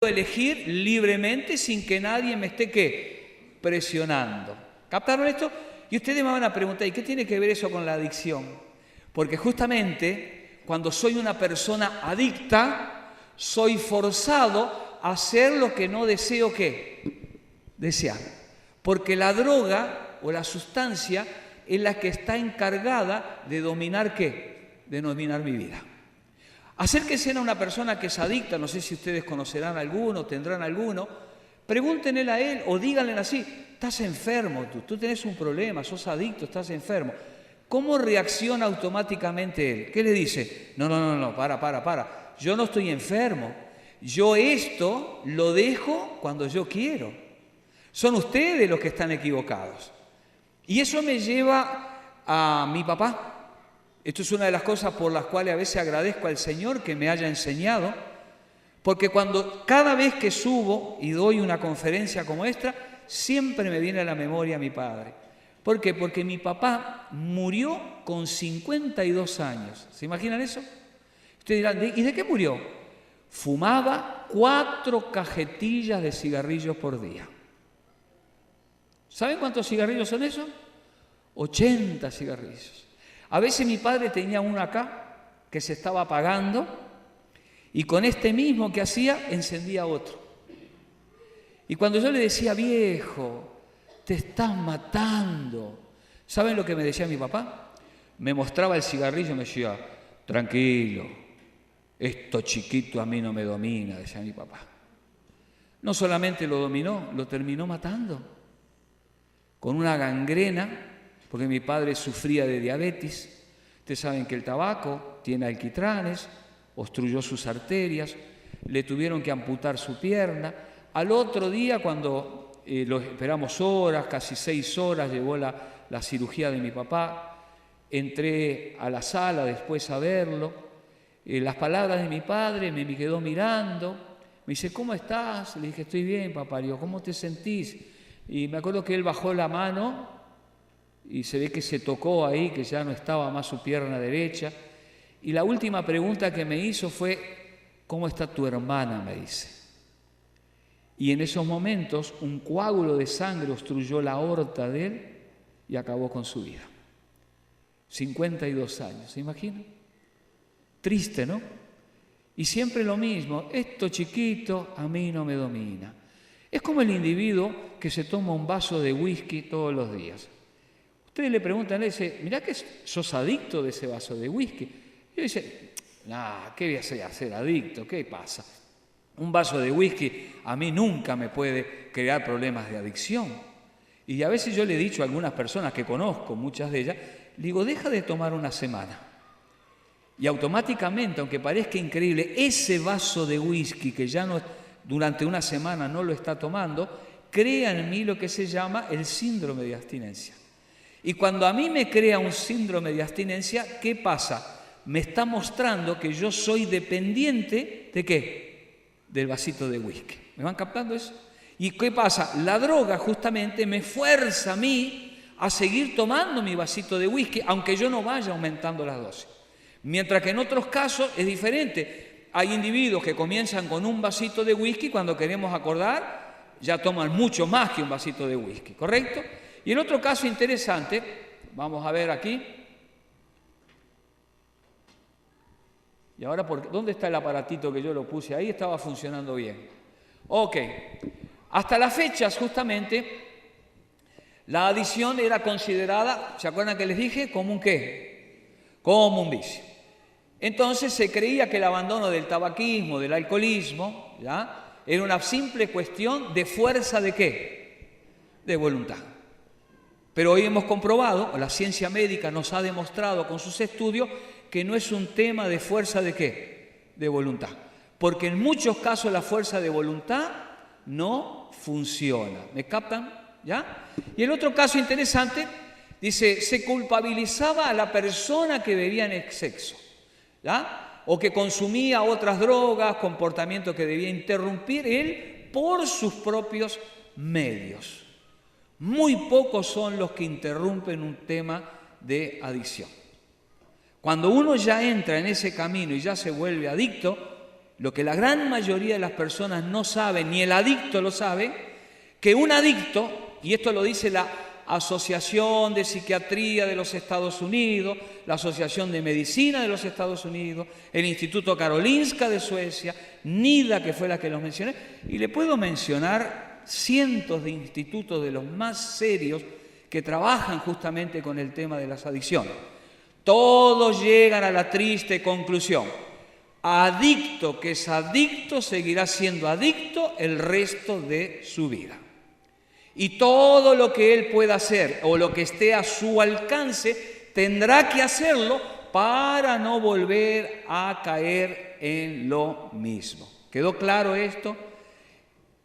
elegir libremente sin que nadie me esté ¿qué? Presionando. ¿Captaron esto? Y ustedes me van a preguntar, ¿y qué tiene que ver eso con la adicción? Porque justamente cuando soy una persona adicta, soy forzado a hacer lo que no deseo ¿qué? Desear. Porque la droga o la sustancia es la que está encargada de dominar ¿qué? De dominar mi vida. Acérquense a una persona que es adicta, no sé si ustedes conocerán alguno, tendrán alguno, pregúntenle a él o díganle así, estás enfermo, tú tenés un problema, sos adicto, estás enfermo. ¿Cómo reacciona automáticamente él? ¿Qué le dice? No, para, yo no estoy enfermo, yo esto lo dejo cuando yo quiero. Son ustedes los que están equivocados. Y eso me lleva a mi papá. Esto es una de las cosas por las cuales a veces agradezco al Señor que me haya enseñado, porque cada vez que subo y doy una conferencia como esta, siempre me viene a la memoria mi padre. ¿Por qué? Porque mi papá murió con 52 años. ¿Se imaginan eso? Ustedes dirán, ¿y de qué murió? Fumaba 4 cajetillas de cigarrillos por día. ¿Saben cuántos cigarrillos son esos? 80 cigarrillos. A veces mi padre tenía uno acá que se estaba apagando y con este mismo que hacía encendía otro. Y cuando yo le decía, viejo, te estás matando, ¿saben lo que me decía mi papá? Me mostraba el cigarrillo y me decía, tranquilo, esto chiquito a mí no me domina, decía mi papá. No solamente lo dominó, lo terminó matando con una gangrena, porque mi padre sufría de diabetes. Ustedes saben que el tabaco tiene alquitranes, obstruyó sus arterias, le tuvieron que amputar su pierna. Al otro día, cuando lo esperamos horas, casi 6 horas, llevó la cirugía de mi papá, entré a la sala después a verlo. Las palabras de mi padre me quedó mirando, me dice, ¿cómo estás? Le dije, estoy bien, papá. Le digo, ¿cómo te sentís? Y me acuerdo que él bajó la mano y se ve que se tocó ahí, que ya no estaba más su pierna derecha. Y la última pregunta que me hizo fue, ¿cómo está tu hermana?, me dice. Y en esos momentos un coágulo de sangre obstruyó la aorta de él y acabó con su vida. 52 años, ¿se imaginan? Triste, ¿no? Y siempre lo mismo, esto chiquito a mí no me domina. Es como el individuo que se toma un vaso de whisky todos los días. Ustedes le preguntan, le dice, mirá que sos adicto de ese vaso de whisky. Y él dice, ¿qué voy a ser adicto? ¿Qué pasa? Un vaso de whisky a mí nunca me puede crear problemas de adicción. Y a veces yo le he dicho a algunas personas que conozco, muchas de ellas, le digo, deja de tomar una semana. Y automáticamente, aunque parezca increíble, ese vaso de whisky que ya no, durante una semana no lo está tomando, crea en mí lo que se llama el síndrome de abstinencia. Y cuando a mí me crea un síndrome de abstinencia, ¿qué pasa? Me está mostrando que yo soy dependiente ¿de qué? Del vasito de whisky. ¿Me van captando eso? ¿Y qué pasa? La droga justamente me fuerza a mí a seguir tomando mi vasito de whisky, aunque yo no vaya aumentando las dosis. Mientras que en otros casos es diferente. Hay individuos que comienzan con un vasito de whisky, cuando queremos acordar, ya toman mucho más que un vasito de whisky, ¿correcto? Y el otro caso interesante, vamos a ver aquí. Y ahora, ¿dónde está el aparatito que yo lo puse ahí? Estaba funcionando bien. Ok. Hasta las fechas, justamente, la adicción era considerada, ¿se acuerdan que les dije? ¿Como un qué? Como un vicio. Entonces se creía que el abandono del tabaquismo, del alcoholismo, ¿ya?, era una simple cuestión de fuerza ¿de qué? De voluntad. Pero hoy hemos comprobado, la ciencia médica nos ha demostrado con sus estudios, que no es un tema de fuerza ¿de qué? De voluntad. Porque en muchos casos la fuerza de voluntad no funciona. ¿Me captan? ¿Ya? Y el otro caso interesante, dice, se culpabilizaba a la persona que bebía en exceso, ¿ya? O que consumía otras drogas, comportamientos que debía interrumpir él por sus propios medios. Muy pocos son los que interrumpen un tema de adicción. Cuando uno ya entra en ese camino y ya se vuelve adicto, lo que la gran mayoría de las personas no saben, ni el adicto lo sabe, que un adicto, y esto lo dice la Asociación de Psiquiatría de los Estados Unidos, la Asociación de Medicina de los Estados Unidos, el Instituto Karolinska de Suecia, NIDA, que fue la que los mencioné, y le puedo mencionar cientos de institutos de los más serios que trabajan justamente con el tema de las adicciones. Todos llegan a la triste conclusión: adicto que es adicto seguirá siendo adicto el resto de su vida. Y todo lo que él pueda hacer o lo que esté a su alcance tendrá que hacerlo para no volver a caer en lo mismo. ¿Quedó claro esto?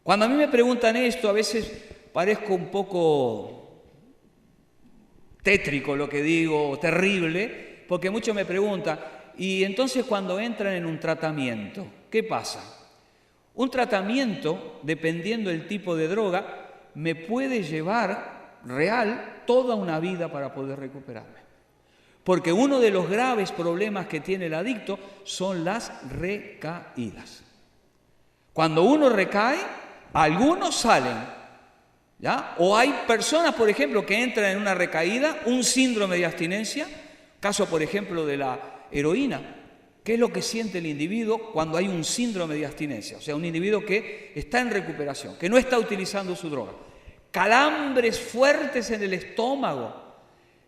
Cuando a mí me preguntan esto, a veces parezco un poco tétrico lo que digo, terrible, porque muchos me preguntan, y entonces cuando entran en un tratamiento, ¿qué pasa? Un tratamiento, dependiendo del tipo de droga, me puede llevar real toda una vida para poder recuperarme. Porque uno de los graves problemas que tiene el adicto son las recaídas. Cuando uno recae, algunos salen, ¿ya? O hay personas, por ejemplo, que entran en una recaída, un síndrome de abstinencia, caso, por ejemplo, de la heroína. ¿Qué es lo que siente el individuo cuando hay un síndrome de abstinencia? O sea, un individuo que está en recuperación, que no está utilizando su droga. Calambres fuertes en el estómago.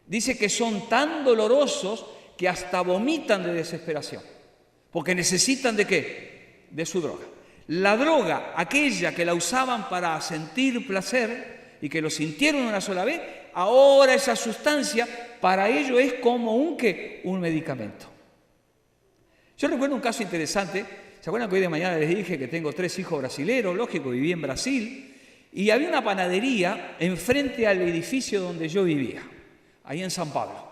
Dice que son tan dolorosos que hasta vomitan de desesperación. Porque necesitan ¿de qué? De su droga. La droga, aquella que la usaban para sentir placer y que lo sintieron una sola vez, ahora esa sustancia para ellos es como un medicamento. Yo recuerdo un caso interesante. ¿Se acuerdan que hoy de mañana les dije que tengo 3 hijos brasileros? Lógico, viví en Brasil. Y había una panadería enfrente al edificio donde yo vivía, ahí en San Pablo.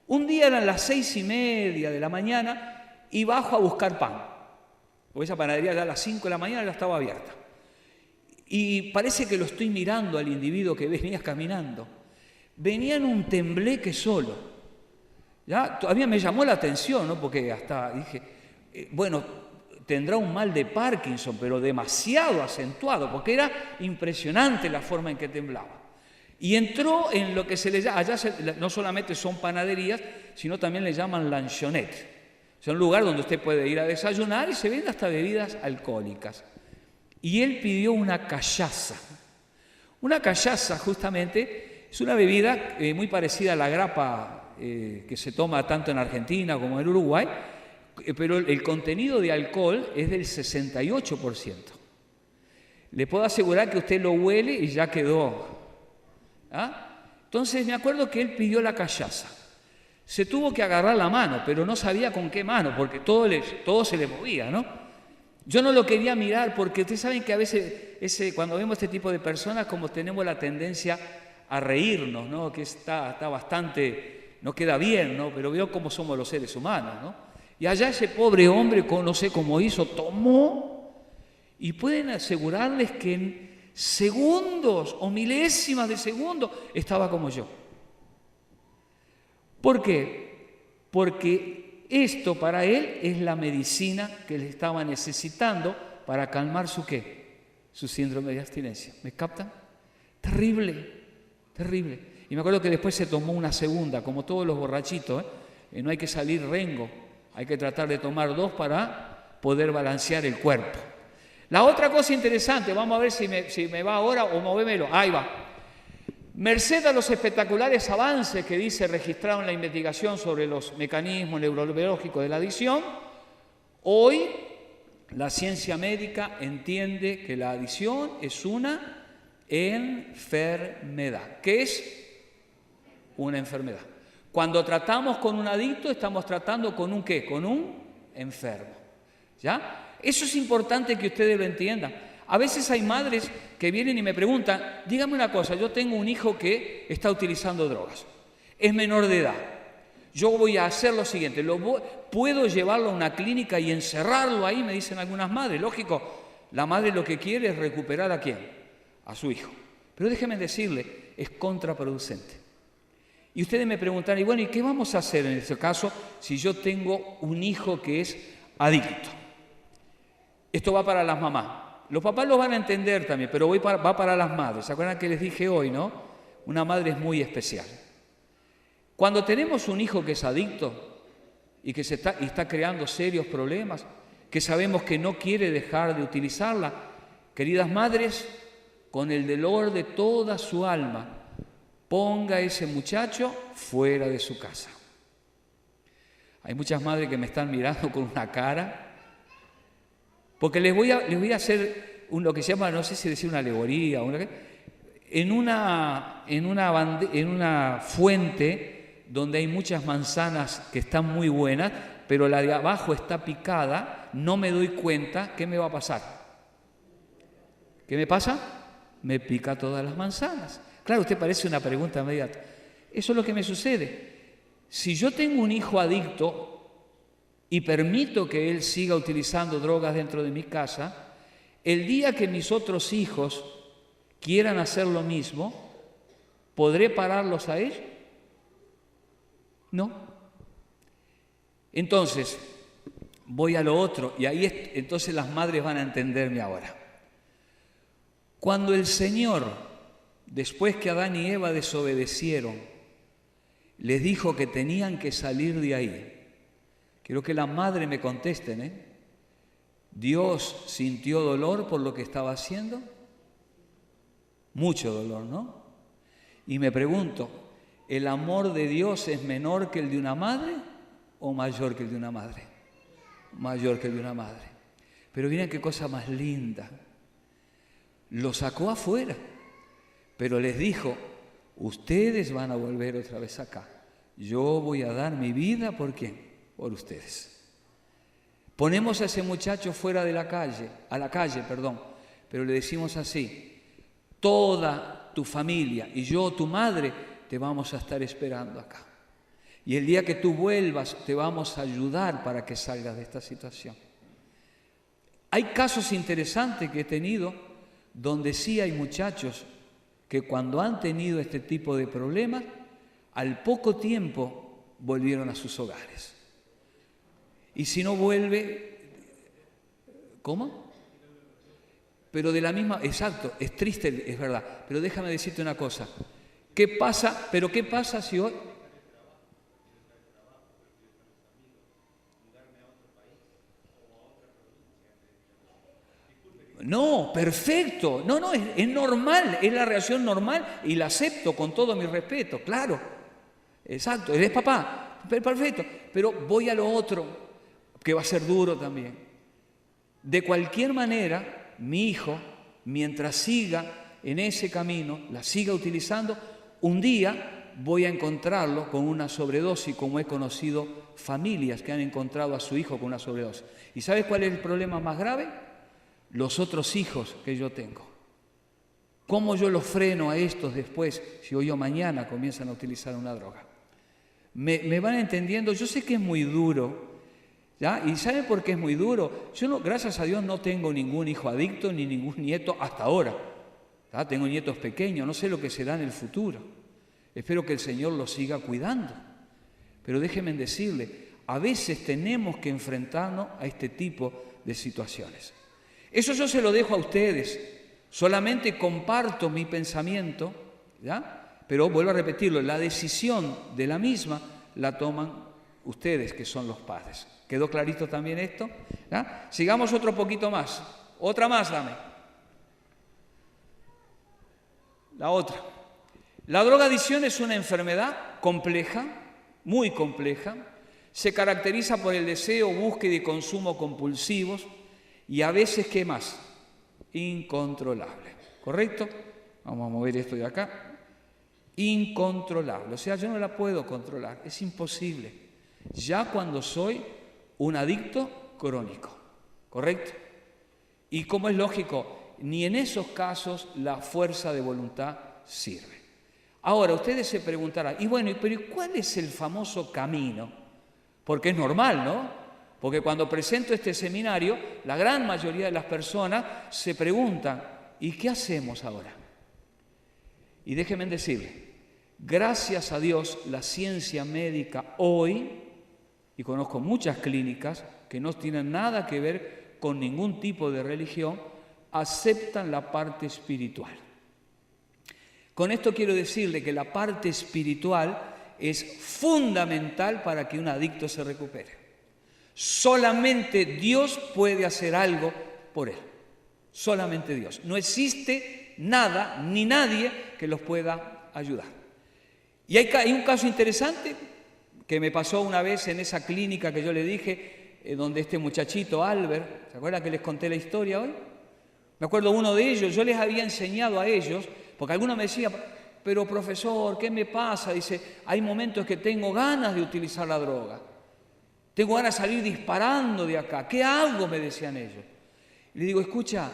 Un día eran las 6:30 de la mañana y bajo a buscar pan. Porque esa panadería ya a las 5 de la mañana ya estaba abierta. Y parece que lo estoy mirando al individuo que venía caminando. Venía en un tembleque solo. ¿Ya? Todavía me llamó la atención, ¿no? Porque hasta dije, bueno, tendrá un mal de Parkinson, pero demasiado acentuado, porque era impresionante la forma en que temblaba. Y entró en lo que se le llama, allá no solamente son panaderías, sino también le llaman lanchonette. O sea, un lugar donde usted puede ir a desayunar y se venden hasta bebidas alcohólicas. Y él pidió una cachaza. Una cachaza, justamente, es una bebida muy parecida a la grappa que se toma tanto en Argentina como en Uruguay, pero el contenido de alcohol es del 68%. Le puedo asegurar que usted lo huele y ya quedó. ¿Ah? Entonces me acuerdo que él pidió la cachaza. Se tuvo que agarrar la mano, pero no sabía con qué mano, porque todo se le movía, ¿no? Yo no lo quería mirar porque ustedes saben que a veces cuando vemos este tipo de personas, como tenemos la tendencia a reírnos, ¿no? Que está bastante, no queda bien, ¿no? Pero veo cómo somos los seres humanos, ¿no? Y allá ese pobre hombre, no sé cómo hizo, tomó, y pueden asegurarles que en segundos o milésimas de segundo estaba como yo. ¿Por qué? Porque esto para él es la medicina que le estaba necesitando para calmar su síndrome de abstinencia. ¿Me captan? Terrible, terrible. Y me acuerdo que después se tomó una segunda, como todos los borrachitos, no hay que salir rengo, hay que tratar de tomar 2 para poder balancear el cuerpo. La otra cosa interesante, vamos a ver si me va ahora o movémelo, ahí va. Merced a los espectaculares avances que dice registrado en la investigación sobre los mecanismos neurológicos de la adicción, hoy la ciencia médica entiende que la adicción es una enfermedad. ¿Qué es? Una enfermedad. Cuando tratamos con un adicto, estamos tratando con un ¿qué? Con un enfermo. ¿Ya? Eso es importante que ustedes lo entiendan. A veces hay madres que vienen y me preguntan, dígame una cosa, yo tengo un hijo que está utilizando drogas, es menor de edad. Yo voy a hacer lo siguiente, ¿puedo llevarlo a una clínica y encerrarlo ahí? Me dicen algunas madres. Lógico, la madre lo que quiere es recuperar ¿a quién? A su hijo. Pero déjenme decirle, es contraproducente. Y ustedes me preguntan, y bueno, ¿y qué vamos a hacer en este caso si yo tengo un hijo que es adicto? Esto va para las mamás. Los papás lo van a entender también, pero va para las madres. ¿Se acuerdan que les dije hoy, no? Una madre es muy especial. Cuando tenemos un hijo que es adicto y que está creando serios problemas, que sabemos que no quiere dejar de utilizarla, queridas madres, con el dolor de toda su alma, ponga a ese muchacho fuera de su casa. Hay muchas madres que me están mirando con una cara, porque les voy a hacer lo que se llama, no sé si decir una alegoría, en una fuente donde hay muchas manzanas que están muy buenas, pero la de abajo está picada, no me doy cuenta, ¿qué me va a pasar? ¿Qué me pasa? Me pica todas las manzanas. Claro, usted parece una pregunta inmediata. Eso es lo que me sucede. Si yo tengo un hijo adicto y permito que él siga utilizando drogas dentro de mi casa, el día que mis otros hijos quieran hacer lo mismo, ¿podré pararlos a ellos? No. Entonces, voy a lo otro, y ahí entonces las madres van a entenderme ahora. Cuando el Señor, después que Adán y Eva desobedecieron, les dijo que tenían que salir de ahí, quiero que las madres me contesten, ¿Dios sintió dolor por lo que estaba haciendo? Mucho dolor, ¿no? Y me pregunto, ¿el amor de Dios es menor que el de una madre o mayor que el de una madre? Mayor que el de una madre. Pero miren qué cosa más linda. Lo sacó afuera, pero les dijo, ustedes van a volver otra vez acá. Yo voy a dar mi vida, ¿por quién? Por ustedes. Ponemos a ese muchacho fuera de la calle, pero le decimos así, toda tu familia y yo, tu madre, te vamos a estar esperando acá. Y el día que tú vuelvas, te vamos a ayudar para que salgas de esta situación. Hay casos interesantes que he tenido donde sí hay muchachos que cuando han tenido este tipo de problemas, al poco tiempo volvieron a sus hogares. Y si no vuelve, ¿cómo? Pero de la misma, exacto, es triste, es verdad, pero déjame decirte una cosa. ¿Qué pasa? ¿Pero qué pasa si hoy? No, perfecto, no, es normal, es la reacción normal y la acepto con todo mi respeto, claro, exacto, eres papá, perfecto, pero voy a lo otro, que va a ser duro también. De cualquier manera, mi hijo, mientras siga en ese camino, la siga utilizando, un día voy a encontrarlo con una sobredosis, como he conocido familias que han encontrado a su hijo con una sobredosis. ¿Y sabes cuál es el problema más grave? Los otros hijos que yo tengo. ¿Cómo yo los freno a estos después, si hoy o mañana comienzan a utilizar una droga? ¿Me van entendiendo? Yo sé que es muy duro, ¿ya? ¿Y saben por qué es muy duro? Yo, no, gracias a Dios, no tengo ningún hijo adicto ni ningún nieto hasta ahora. ¿Ya? Tengo nietos pequeños, no sé lo que será en el futuro. Espero que el Señor los siga cuidando. Pero déjenme decirle, a veces tenemos que enfrentarnos a este tipo de situaciones. Eso yo se lo dejo a ustedes, solamente comparto mi pensamiento, ¿ya? Pero vuelvo a repetirlo, la decisión de la misma la toman ustedes, que son los padres. ¿Quedó clarito también esto? ¿Ya? Sigamos otro poquito más, otra más dame. La otra. La drogadicción es una enfermedad compleja, muy compleja, se caracteriza por el deseo, búsqueda y consumo compulsivos, y a veces, ¿qué más? Incontrolable. ¿Correcto? Vamos a mover esto de acá. Incontrolable. O sea, yo no la puedo controlar. Es imposible. Ya cuando soy un adicto crónico. ¿Correcto? Y como es lógico, ni en esos casos la fuerza de voluntad sirve. Ahora, ustedes se preguntarán, y bueno, pero ¿cuál es el famoso camino? Porque es normal, ¿no? Porque cuando presento este seminario, la gran mayoría de las personas se preguntan, ¿y qué hacemos ahora? Y déjenme decirles, gracias a Dios, la ciencia médica hoy, y conozco muchas clínicas que no tienen nada que ver con ningún tipo de religión, aceptan la parte espiritual. Con esto quiero decirle que la parte espiritual es fundamental para que un adicto se recupere. Solamente Dios puede hacer algo por él. Solamente Dios. No existe nada ni nadie que los pueda ayudar. Y hay un caso interesante que me pasó una vez en esa clínica que yo le dije, donde este muchachito Albert, ¿se acuerdan que les conté la historia hoy? Me acuerdo uno de ellos, yo les había enseñado a ellos, porque alguno me decía, pero profesor, ¿qué me pasa? Dice, hay momentos que tengo ganas de utilizar la droga. Tengo ganas de salir disparando de acá. ¿Qué hago? Me decían ellos. Y le digo, escucha,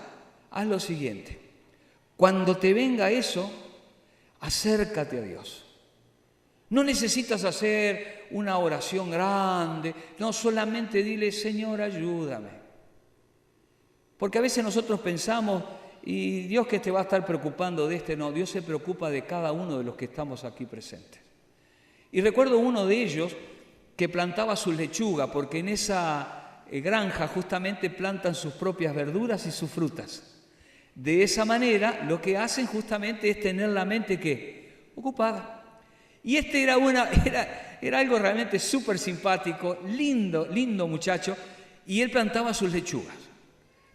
haz lo siguiente. Cuando te venga eso, acércate a Dios. No necesitas hacer una oración grande. No, solamente dile, Señor, ayúdame. Porque a veces nosotros pensamos, y Dios que te va a estar preocupando de este. No, Dios se preocupa de cada uno de los que estamos aquí presentes. Y recuerdo uno de ellos que plantaba sus lechugas, porque en esa granja justamente plantan sus propias verduras y sus frutas. De esa manera lo que hacen justamente es tener la mente ¿qué? Ocupada. Y este era algo realmente súper simpático, lindo muchacho, y él plantaba sus lechugas.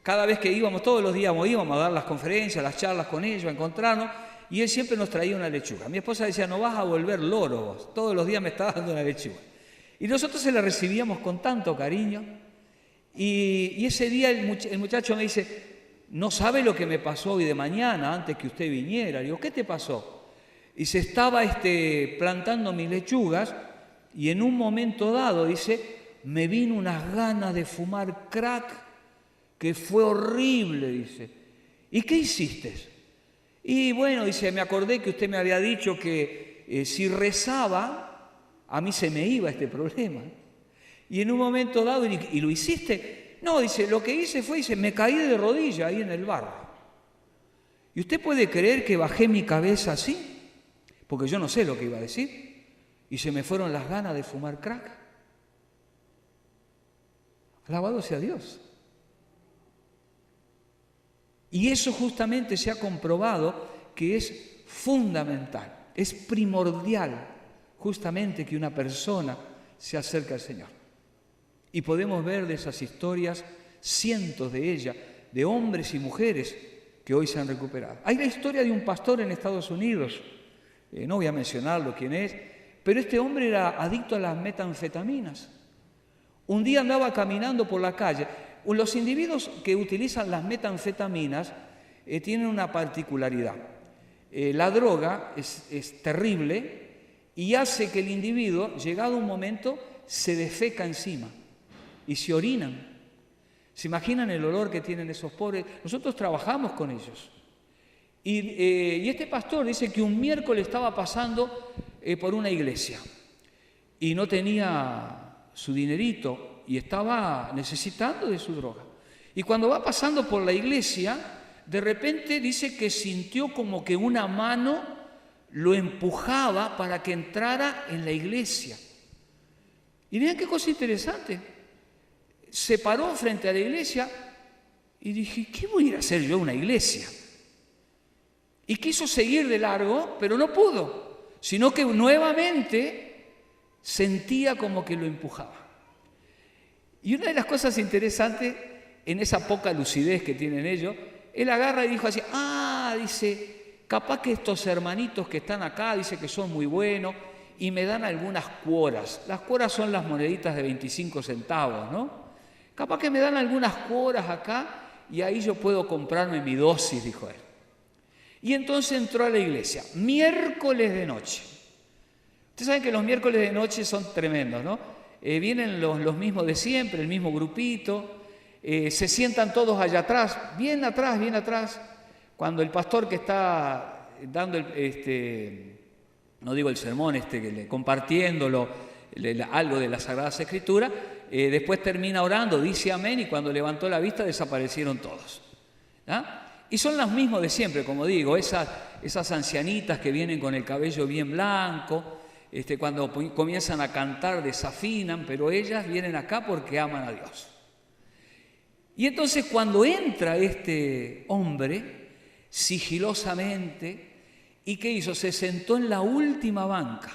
Cada vez que íbamos, todos los días íbamos a dar las conferencias, las charlas con ellos, a encontrarnos, y él siempre nos traía una lechuga. Mi esposa decía, no vas a volver loro vos, todos los días me estabas dando una lechuga. Y nosotros se la recibíamos con tanto cariño, y ese día el muchacho me dice, no sabe lo que me pasó hoy de mañana, antes que usted viniera. Le digo, ¿qué te pasó? Y se estaba plantando mis lechugas, y en un momento dado, dice, me vino unas ganas de fumar crack, que fue horrible, dice. ¿Y qué hiciste? Y bueno, dice, me acordé que usted me había dicho que si rezaba, a mí se me iba este problema. Y en un momento dado, ¿y lo hiciste? No, dice, lo que hice fue, dice, me caí de rodillas ahí en el barro. ¿Y usted puede creer que bajé mi cabeza así? Porque yo no sé lo que iba a decir. Y se me fueron las ganas de fumar crack. Alabado sea Dios. Y eso justamente se ha comprobado que es fundamental, es primordial justamente que una persona se acerque al Señor. Y podemos ver de esas historias, cientos de ellas, de hombres y mujeres que hoy se han recuperado. Hay la historia de un pastor en Estados Unidos, no voy a mencionarlo quién es, pero este hombre era adicto a las metanfetaminas. Un día andaba caminando por la calle. Los individuos que utilizan las metanfetaminas tienen una particularidad. La droga es terrible y hace que el individuo, llegado un momento, se defeca encima y se orinan. ¿Se imaginan el olor que tienen esos pobres? Nosotros trabajamos con ellos. Y este pastor dice que un miércoles estaba pasando por una iglesia y no tenía su dinerito y estaba necesitando de su droga. Y cuando va pasando por la iglesia, de repente dice que sintió como que una mano lo empujaba para que entrara en la iglesia. Y vean qué cosa interesante. Se paró frente a la iglesia y dije, ¿qué voy a ir a hacer yo a una iglesia? Y quiso seguir de largo, pero no pudo, sino que nuevamente sentía como que lo empujaba. Y una de las cosas interesantes, en esa poca lucidez que tienen ellos, él agarra y dijo así, dice, capaz que estos hermanitos que están acá, dice que son muy buenos, y me dan algunas cuoras. Las cuoras son las moneditas de 25 centavos, ¿no? Capaz que me dan algunas cuoras acá, y ahí yo puedo comprarme mi dosis, dijo él. Y entonces entró a la iglesia, miércoles de noche. Ustedes saben que los miércoles de noche son tremendos, ¿no? Vienen los mismos de siempre, el mismo grupito, se sientan todos allá atrás, bien atrás, cuando el pastor que está dando no digo el sermón, compartiéndolo, algo de las Sagradas Escrituras, después termina orando, dice amén, y cuando levantó la vista desaparecieron todos. ¿Ah? Y son las mismas de siempre, como digo, esas ancianitas que vienen con el cabello bien blanco, cuando comienzan a cantar desafinan, pero ellas vienen acá porque aman a Dios. Y entonces cuando entra este hombre, sigilosamente, ¿y qué hizo? Se sentó en la última banca.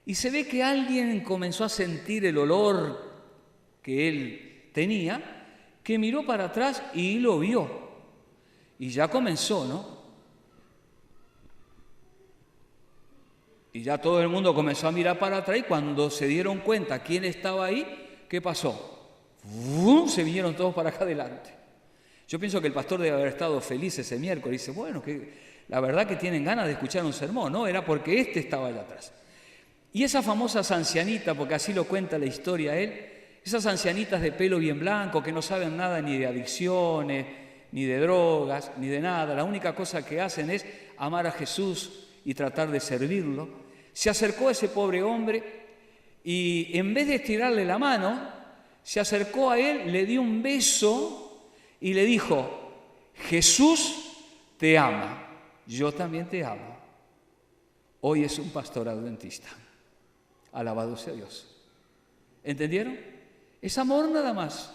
Y se ve que alguien comenzó a sentir el olor que él tenía, que miró para atrás y lo vio. Y ya comenzó, ¿no? Y ya todo el mundo comenzó a mirar para atrás y cuando se dieron cuenta quién estaba ahí, ¿qué pasó? Se vinieron todos para acá adelante. Yo pienso que el pastor debe haber estado feliz ese miércoles. Dice, bueno, que la verdad que tienen ganas de escuchar un sermón, ¿no? Era porque este estaba allá atrás. Y esas famosas ancianitas, porque así lo cuenta la historia él, esas ancianitas de pelo bien blanco que no saben nada ni de adicciones, ni de drogas, ni de nada. La única cosa que hacen es amar a Jesús y tratar de servirlo. Se acercó a ese pobre hombre y en vez de estirarle la mano, se acercó a él, le dio un beso y le dijo, Jesús te ama, yo también te amo. Hoy es un pastor adventista. Alabado sea Dios. ¿Entendieron? Es amor nada más.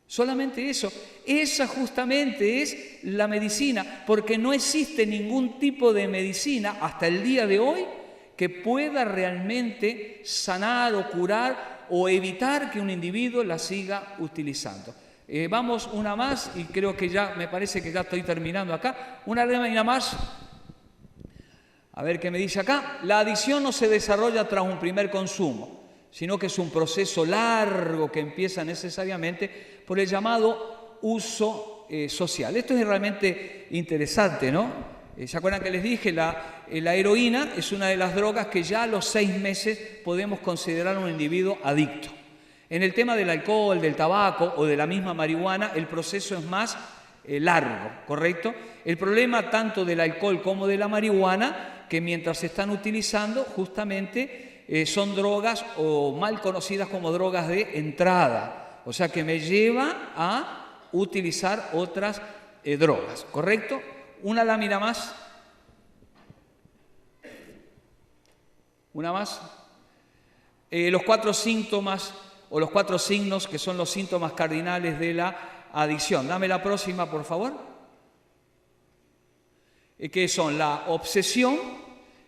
Solamente eso. Esa justamente es la medicina, porque no existe ningún tipo de medicina hasta el día de hoy que pueda realmente sanar o curar o evitar que un individuo la siga utilizando. Vamos una más y creo que ya, me parece que ya estoy terminando acá. Una lámina más. A ver qué me dice acá. La adicción no se desarrolla tras un primer consumo, sino que es un proceso largo que empieza necesariamente por el llamado uso social. Esto es realmente interesante, ¿no? ¿Se acuerdan que les dije? La heroína es una de las drogas que ya a los 6 meses podemos considerar un individuo adicto. En el tema del alcohol, del tabaco o de la misma marihuana, el proceso es más largo, ¿correcto? El problema tanto del alcohol como de la marihuana, que mientras se están utilizando, justamente son drogas o mal conocidas como drogas de entrada. O sea que me lleva a utilizar otras drogas, ¿correcto? Una lámina más. Una más. Los 4 síntomas o los 4 signos que son los síntomas cardinales de la adicción. Dame la próxima, por favor. Que son la obsesión,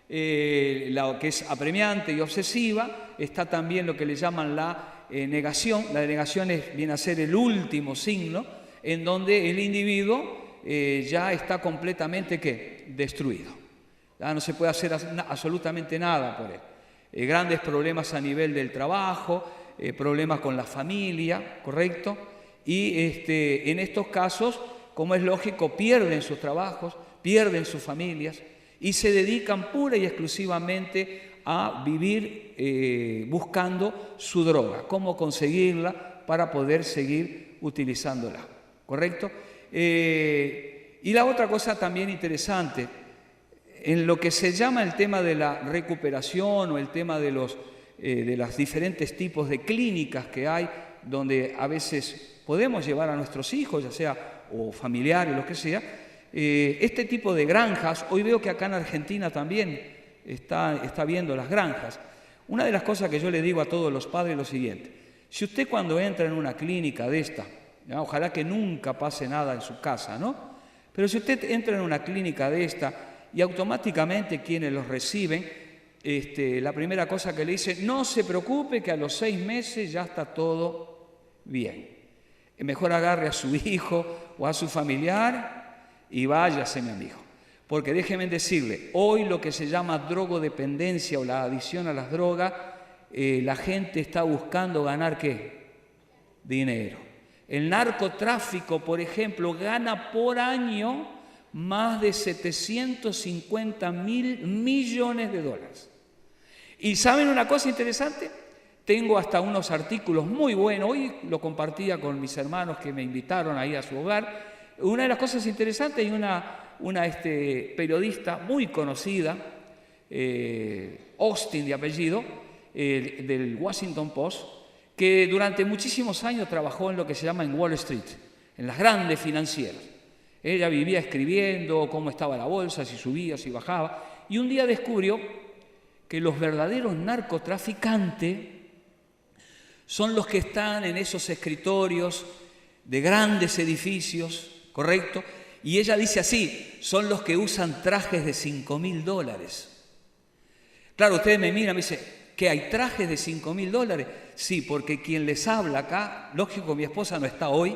la que es apremiante y obsesiva. Está también lo que le llaman la negación. La negación viene a ser el último signo en donde el individuo ya está completamente ¿qué? Destruido. Ya no se puede hacer absolutamente nada por él. Grandes problemas a nivel del trabajo, problemas con la familia, ¿correcto? Y en estos casos, como es lógico, pierden sus trabajos, pierden sus familias y se dedican pura y exclusivamente a vivir buscando su droga, cómo conseguirla para poder seguir utilizándola, ¿correcto? Y la otra cosa también interesante, en lo que se llama el tema de la recuperación o el tema de los diferentes tipos de clínicas que hay, donde a veces podemos llevar a nuestros hijos, ya sea o familiares, lo que sea, este tipo de granjas, hoy veo que acá en Argentina también está viendo las granjas. Una de las cosas que yo le digo a todos los padres es lo siguiente: si usted cuando entra en una clínica de esta, ¿no? Ojalá que nunca pase nada en su casa, ¿no? Pero si usted entra en una clínica de esta y automáticamente quienes los reciben, la primera cosa que le dicen, no se preocupe que a los 6 meses ya está todo bien. Mejor agarre a su hijo o a su familiar y váyase, mi amigo. Porque déjenme decirle, hoy lo que se llama drogodependencia o la adicción a las drogas, la gente está buscando ganar ¿qué? Dinero. El narcotráfico, por ejemplo, gana por año más de 750.000 millones de dólares. ¿Y saben una cosa interesante? Tengo hasta unos artículos muy buenos, hoy lo compartía con mis hermanos que me invitaron ahí a su hogar. Una de las cosas interesantes, hay una periodista muy conocida, Austin de apellido, del Washington Post, que durante muchísimos años trabajó en lo que se llama en Wall Street, en las grandes financieras. Ella vivía escribiendo cómo estaba la bolsa, si subía, si bajaba, y un día descubrió que los verdaderos narcotraficantes son los que están en esos escritorios de grandes edificios, ¿correcto? Y ella dice así, son los que usan trajes de $5.000. Claro, ustedes me miran y me dicen, ¿qué hay trajes de $5.000? Sí, porque quien les habla acá, lógico, mi esposa no está hoy,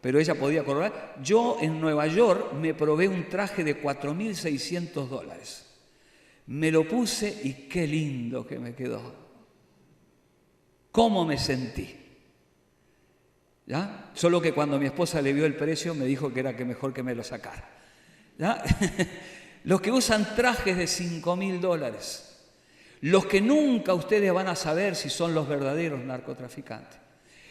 pero ella podía corroborar. Yo en Nueva York me probé un traje de $4.600. Me lo puse y qué lindo que me quedó. ¿Cómo me sentí? ¿Ya? Solo que cuando mi esposa le vio el precio me dijo que era que mejor que me lo sacara. ¿Ya? Los que usan trajes de $5.000. Los que nunca ustedes van a saber si son los verdaderos narcotraficantes.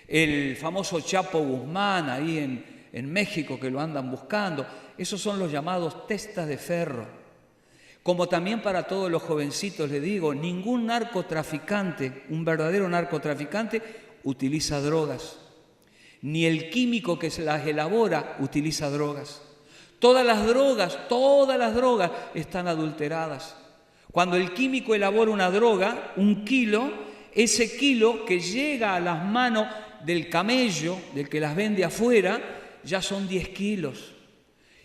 El famoso Chapo Guzmán ahí en México que lo andan buscando. Esos son los llamados testas de ferro. Como también para todos los jovencitos les digo, ningún narcotraficante, un verdadero narcotraficante, utiliza drogas. Ni el químico que se las elabora utiliza drogas. Todas las drogas están adulteradas. Cuando el químico elabora una droga, 1 kilo, ese kilo que llega a las manos del camello, del que las vende afuera, ya son 10 kilos.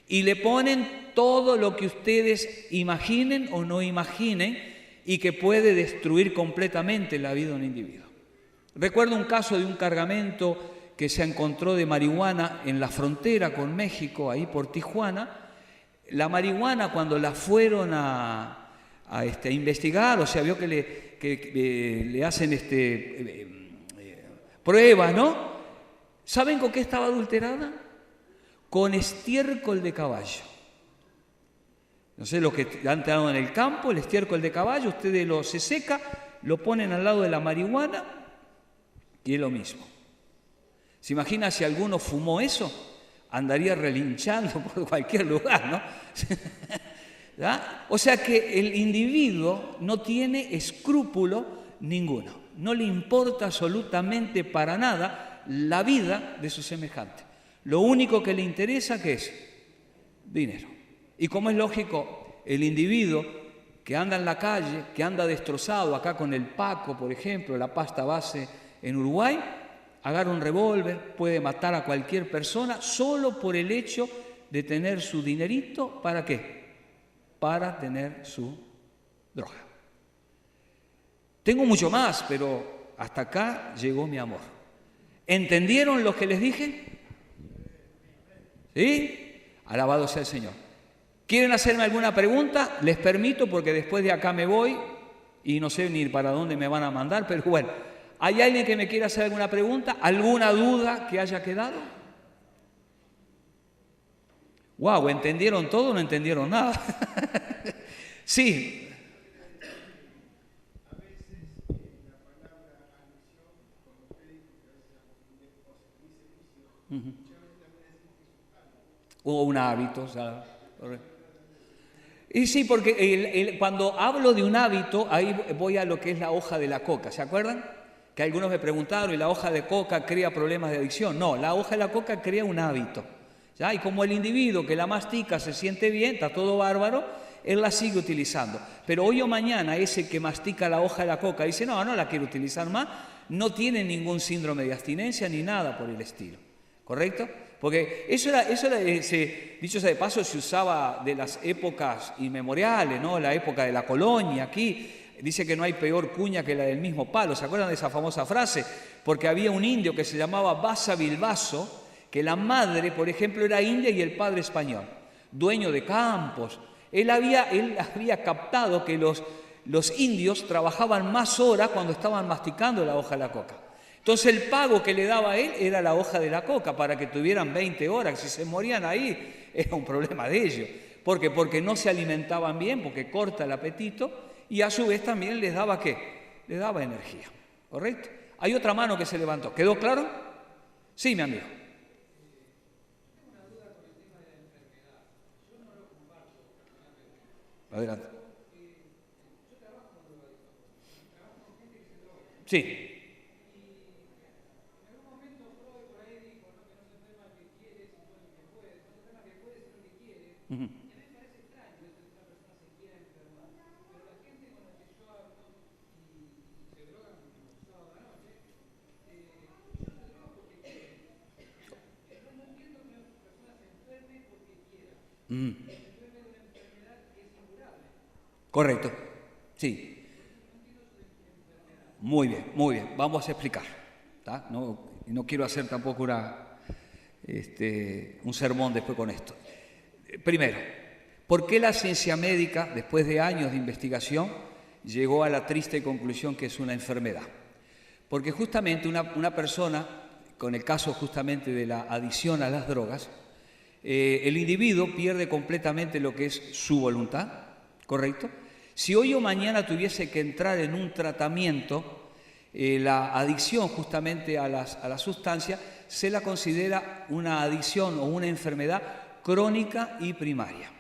Y le ponen todo lo que ustedes imaginen o no imaginen y que puede destruir completamente la vida de un individuo. Recuerdo un caso de un cargamento que se encontró de marihuana en la frontera con México, ahí por Tijuana. La marihuana, cuando la fueron a investigar, o sea, vio que le hacen pruebas, ¿no? ¿Saben con qué estaba adulterada? Con estiércol de caballo. No sé, los que han estado en el campo, el estiércol de caballo, ustedes se seca, lo ponen al lado de la marihuana y es lo mismo. ¿Se imagina si alguno fumó eso? Andaría relinchando por cualquier lugar, ¿no? ¿Ya? O sea que el individuo no tiene escrúpulo ninguno. No le importa absolutamente para nada la vida de su semejante. Lo único que le interesa, ¿qué es? Dinero. Y como es lógico, el individuo que anda en la calle, que anda destrozado, acá con el Paco, por ejemplo, la pasta base en Uruguay, agarra un revólver, puede matar a cualquier persona solo por el hecho de tener su dinerito, ¿para qué? Para tener su droga. Tengo mucho más, pero hasta acá llegó mi amor. ¿Entendieron lo que les dije? ¿Sí? Alabado sea el Señor. ¿Quieren hacerme alguna pregunta? Les permito, porque después de acá me voy y no sé ni para dónde me van a mandar, pero bueno, ¿hay alguien que me quiera hacer alguna pregunta? ¿Alguna duda que haya quedado? ¡Wow! ¿Entendieron todo o no entendieron nada? Sí. O un hábito, ¿sabes? Y sí, porque cuando hablo de un hábito, ahí voy a lo que es la hoja de la coca, ¿se acuerdan? Que algunos me preguntaron, ¿y la hoja de coca crea problemas de adicción? No, la hoja de la coca crea un hábito, ¿ya? Y como el individuo que la mastica se siente bien, está todo bárbaro, él la sigue utilizando. Pero hoy o mañana ese que mastica la hoja de la coca dice, no la quiero utilizar más, no tiene ningún síndrome de abstinencia ni nada por el estilo, ¿correcto? Porque eso era dicho sea de paso, se usaba de las épocas inmemoriales, ¿no? La época de la colonia, aquí dice que no hay peor cuña que la del mismo palo. ¿Se acuerdan de esa famosa frase? Porque había un indio que se llamaba Basa Bilbaso, que la madre, por ejemplo, era india y el padre español, dueño de campos. Él había captado que los indios trabajaban más horas cuando estaban masticando la hoja de la coca. Entonces el pago que le daba a él era la hoja de la coca para que tuvieran 20 horas. Si se morían ahí, era un problema de ellos. ¿Por qué? Porque no se alimentaban bien, porque corta el apetito, y a su vez también les daba ¿qué? Les daba energía, ¿correcto? Hay otra mano que se levantó. ¿Quedó claro? Sí, mi amigo. Adelante. Sí. Uh-huh. Correcto, sí. Muy bien, vamos a explicar. No quiero hacer tampoco un sermón después con esto. Primero, ¿por qué la ciencia médica, después de años de investigación, llegó a la triste conclusión que es una enfermedad? Porque justamente una persona, con el caso justamente de la adicción a las drogas, el individuo pierde completamente lo que es su voluntad, ¿correcto? Si hoy o mañana tuviese que entrar en un tratamiento, la adicción justamente a la sustancia se la considera una adicción o una enfermedad crónica y primaria.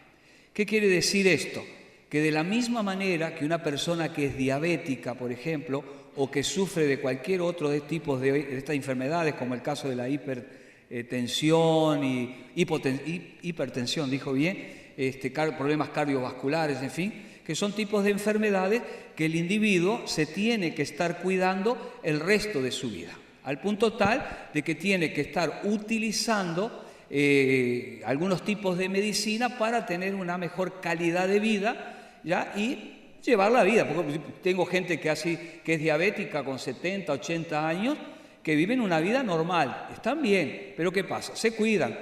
¿Qué quiere decir esto? Que de la misma manera que una persona que es diabética, por ejemplo, o que sufre de cualquier otro de tipos de estas enfermedades, como el caso de la hipertensión y hipertensión, dijo bien, problemas cardiovasculares, en fin, que son tipos de enfermedades que el individuo se tiene que estar cuidando el resto de su vida, al punto tal de que tiene que estar utilizando algunos tipos de medicina para tener una mejor calidad de vida, ¿ya? Y llevar la vida, porque tengo gente que es diabética con 70, 80 años, que viven una vida normal, están bien, pero ¿qué pasa? Se cuidan,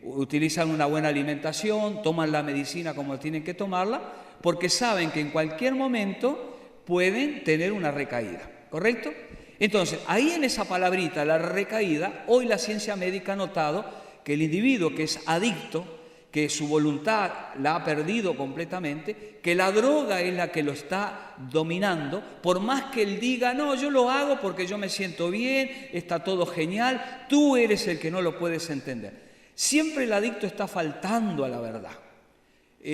utilizan una buena alimentación, toman la medicina como tienen que tomarla, porque saben que en cualquier momento pueden tener una recaída, ¿correcto? Entonces, ahí en esa palabrita, la recaída, hoy la ciencia médica ha notado que el individuo que es adicto, que su voluntad la ha perdido completamente, que la droga es la que lo está dominando, por más que él diga, no, yo lo hago porque yo me siento bien, está todo genial, tú eres el que no lo puedes entender. Siempre el adicto está faltando a la verdad.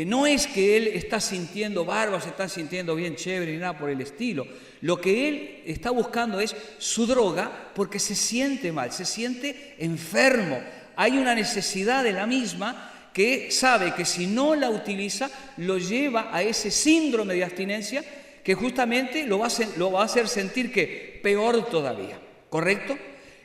No es que él está sintiendo bárbaro, se está sintiendo bien chévere ni nada por el estilo. Lo que él está buscando es su droga porque se siente mal, se siente enfermo. Hay una necesidad de la misma que sabe que si no la utiliza lo lleva a ese síndrome de abstinencia que justamente lo va a hacer sentir que peor todavía, ¿correcto?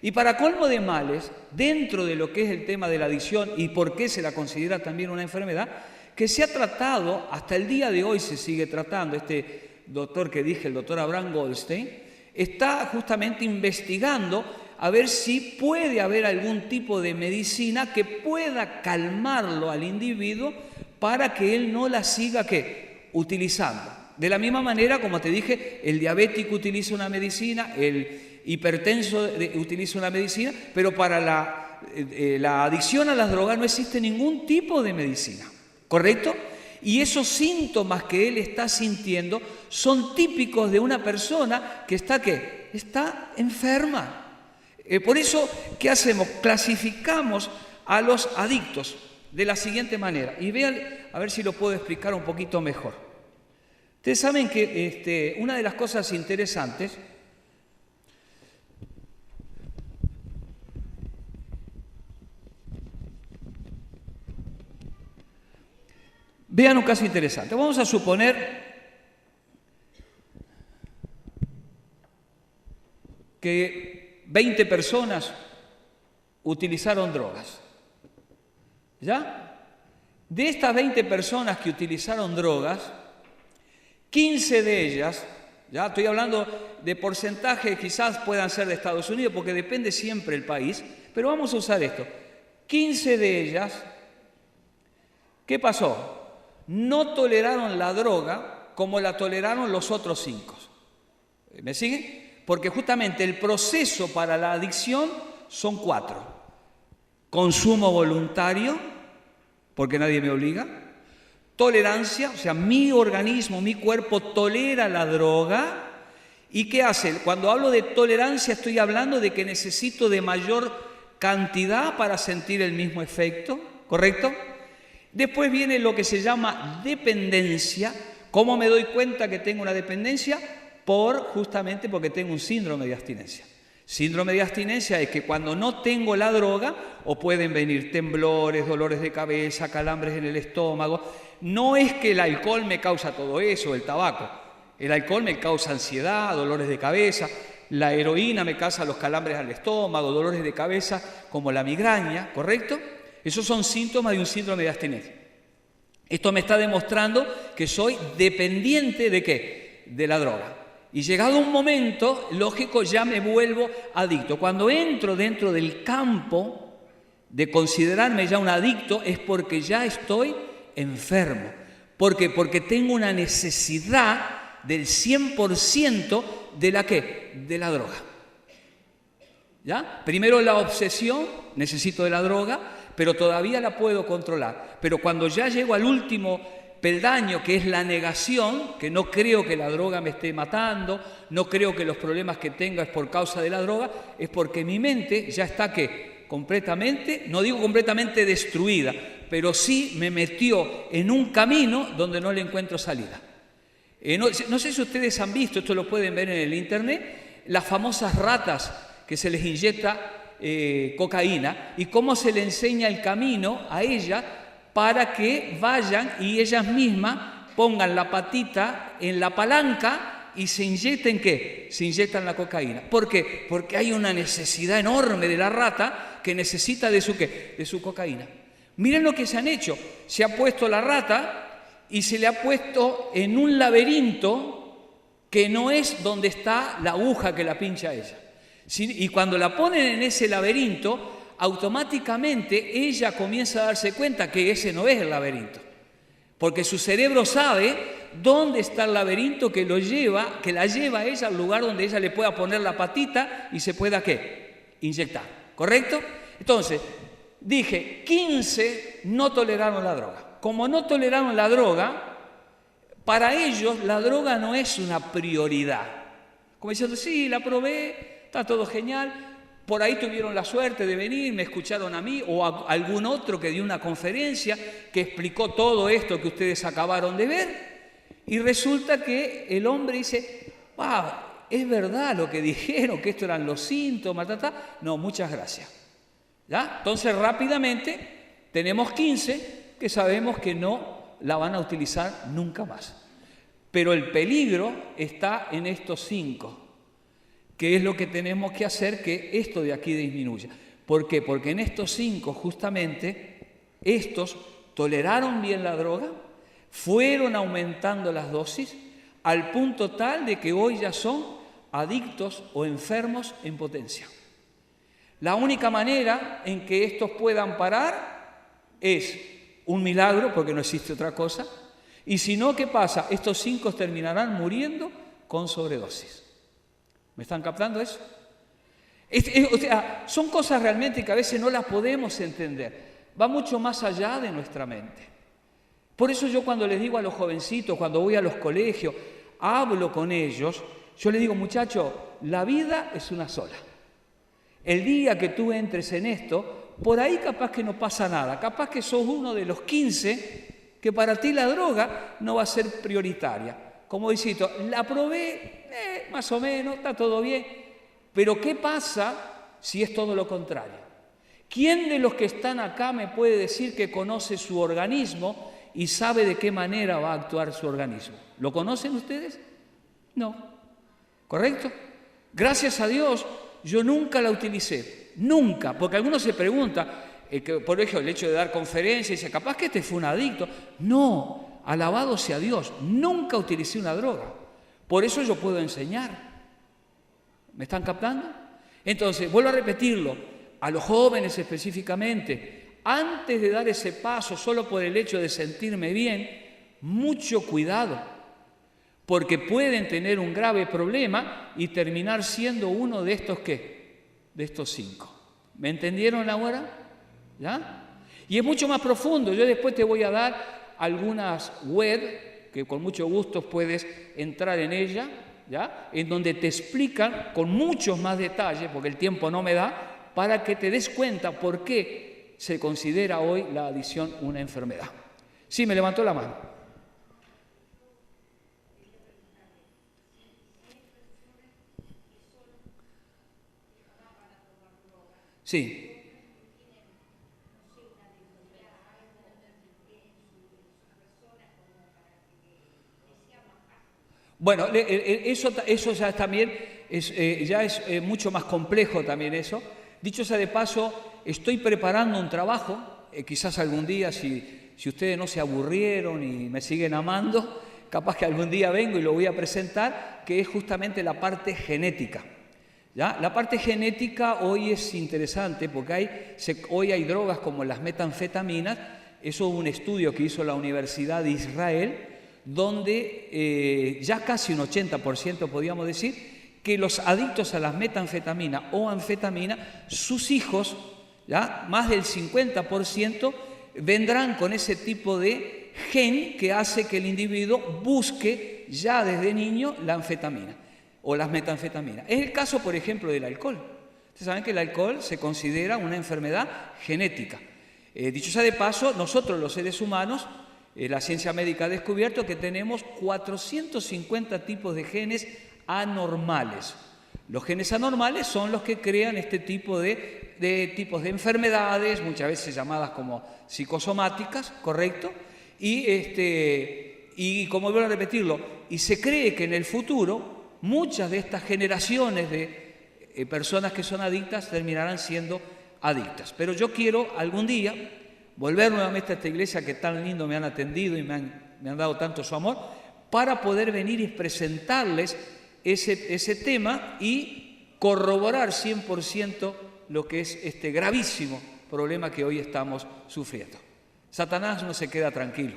Y para colmo de males, dentro de lo que es el tema de la adicción y por qué se la considera también una enfermedad, que se ha tratado, hasta el día de hoy se sigue tratando, este doctor que dije, el doctor Abraham Goldstein, está justamente investigando a ver si puede haber algún tipo de medicina que pueda calmarlo al individuo para que él no la siga utilizando. De la misma manera, como te dije, el diabético utiliza una medicina, el hipertenso utiliza una medicina, pero para la adicción a las drogas no existe ningún tipo de medicina, ¿correcto? Y esos síntomas que él está sintiendo son típicos de una persona que está enferma. Por eso, ¿qué hacemos? Clasificamos a los adictos de la siguiente manera. Y vean, a ver si lo puedo explicar un poquito mejor. Ustedes saben que una de las cosas interesantes vean un caso interesante. Vamos a suponer que 20 personas utilizaron drogas, ¿ya? De estas 20 personas que utilizaron drogas, 15 de ellas, ya estoy hablando de porcentaje, quizás puedan ser de Estados Unidos, porque depende siempre el país, pero vamos a usar esto. 15 de ellas, ¿qué pasó? No toleraron la droga como la toleraron los otros 5. ¿Me siguen? Porque justamente el proceso para la adicción son 4. Consumo voluntario, porque nadie me obliga. Tolerancia, o sea, mi organismo, mi cuerpo tolera la droga. ¿Y qué hace? Cuando hablo de tolerancia estoy hablando de que necesito de mayor cantidad para sentir el mismo efecto, ¿correcto? Después viene lo que se llama dependencia. ¿Cómo me doy cuenta que tengo una dependencia? Justamente porque tengo un síndrome de abstinencia. Síndrome de abstinencia es que cuando no tengo la droga, o pueden venir temblores, dolores de cabeza, calambres en el estómago. No es que el alcohol me causa todo eso, el tabaco. El alcohol me causa ansiedad, dolores de cabeza. La heroína me causa los calambres al estómago, dolores de cabeza como la migraña, ¿correcto? Esos son síntomas de un síndrome de abstinencia. Esto me está demostrando que soy dependiente ¿de qué? De la droga. Y llegado un momento, lógico, ya me vuelvo adicto. Cuando entro dentro del campo de considerarme ya un adicto es porque ya estoy enfermo. ¿Por qué? Porque tengo una necesidad del 100% de la ¿qué? De la droga. ¿Ya? Primero la obsesión, necesito de la droga, pero todavía la puedo controlar. Pero cuando ya llego al último peldaño, que es la negación, que no creo que la droga me esté matando, no creo que los problemas que tenga es por causa de la droga, es porque mi mente ya está ¿qué? Completamente, no digo completamente destruida, pero sí me metió en un camino donde no le encuentro salida. No sé si ustedes han visto, esto lo pueden ver en el internet, las famosas ratas que se les inyecta cocaína y cómo se le enseña el camino a ella para que vayan y ellas mismas pongan la patita en la palanca y se inyecten ¿qué? Se inyectan la cocaína. ¿Por qué? Porque hay una necesidad enorme de la rata que necesita de su ¿qué? De su cocaína. Miren lo que se han hecho. Se ha puesto la rata y se le ha puesto en un laberinto que no es donde está la aguja que la pincha a ella. Y cuando la ponen en ese laberinto, automáticamente ella comienza a darse cuenta que ese no es el laberinto. Porque su cerebro sabe dónde está el laberinto que la lleva a ella al lugar donde ella le pueda poner la patita y se pueda ¿qué? Inyectar. ¿Correcto? Entonces, dije, 15 no toleraron la droga. Como no toleraron la droga, para ellos la droga no es una prioridad. Como diciendo, sí, la probé, está todo genial, por ahí tuvieron la suerte de venir, me escucharon a mí o a algún otro que dio una conferencia que explicó todo esto que ustedes acabaron de ver y resulta que el hombre dice, wow, es verdad lo que dijeron, que estos eran los síntomas, no, muchas gracias. ¿Ya? Entonces rápidamente tenemos 15 que sabemos que no la van a utilizar nunca más. Pero el peligro está en estos 5. ¿Qué es lo que tenemos que hacer que esto de aquí disminuya? ¿Por qué? Porque en estos 5 justamente, estos toleraron bien la droga, fueron aumentando las dosis al punto tal de que hoy ya son adictos o enfermos en potencia. La única manera en que estos puedan parar es un milagro, porque no existe otra cosa, y si no, ¿qué pasa? Estos 5 terminarán muriendo con sobredosis. ¿Me están captando eso? O sea, son cosas realmente que a veces no las podemos entender. Va mucho más allá de nuestra mente. Por eso yo cuando les digo a los jovencitos, cuando voy a los colegios, hablo con ellos, yo les digo, muchachos, la vida es una sola. El día que tú entres en esto, por ahí capaz que no pasa nada. Capaz que sos uno de los 15 que para ti la droga no va a ser prioritaria. Como diciendo, la probé, más o menos, está todo bien. Pero ¿qué pasa si es todo lo contrario? ¿Quién de los que están acá me puede decir que conoce su organismo y sabe de qué manera va a actuar su organismo? ¿Lo conocen ustedes? No. ¿Correcto? Gracias a Dios, yo nunca la utilicé. Nunca. Porque algunos se preguntan, por ejemplo, el hecho de dar conferencias, dice, capaz que este fue un adicto. No. Alabado sea Dios, nunca utilicé una droga. Por eso yo puedo enseñar. ¿Me están captando? Entonces, vuelvo a repetirlo, a los jóvenes específicamente, antes de dar ese paso solo por el hecho de sentirme bien, mucho cuidado, porque pueden tener un grave problema y terminar siendo uno de estos ¿qué? De estos 5. ¿Me entendieron ahora? ¿Ya? Y es mucho más profundo. Yo después te voy a dar algunas web que con mucho gusto puedes entrar en ella, ¿ya? En donde te explican con muchos más detalles, porque el tiempo no me da, para que te des cuenta por qué se considera hoy la adicción una enfermedad. Sí, me levantó la mano. Sí. Bueno, eso ya también es mucho más complejo también eso. Dicho sea de paso, estoy preparando un trabajo quizás algún día, si ustedes no se aburrieron y me siguen amando, capaz que algún día vengo y lo voy a presentar, que es justamente la parte genética. ¿Ya? La parte genética hoy es interesante porque hoy hay drogas como las metanfetaminas. Eso es un estudio que hizo la Universidad de Israel, donde ya casi un 80% podríamos decir que los adictos a las metanfetaminas o anfetaminas, sus hijos, ¿ya? Más del 50% vendrán con ese tipo de gen que hace que el individuo busque ya desde niño la anfetamina o las metanfetaminas. Es el caso, por ejemplo, del alcohol. Ustedes saben que el alcohol se considera una enfermedad genética. Dicho sea de paso, nosotros los seres humanos, la ciencia médica ha descubierto que tenemos 450 tipos de genes anormales. Los genes anormales son los que crean este tipo de tipos de enfermedades, muchas veces llamadas como psicosomáticas, ¿correcto? Y como vuelvo a repetirlo, y se cree que en el futuro muchas de estas generaciones de personas que son adictas terminarán siendo adictas. Pero yo quiero algún día volver nuevamente a esta iglesia que tan lindo me han atendido y me han dado tanto su amor, para poder venir y presentarles ese tema y corroborar 100% lo que es este gravísimo problema que hoy estamos sufriendo. Satanás no se queda tranquilo.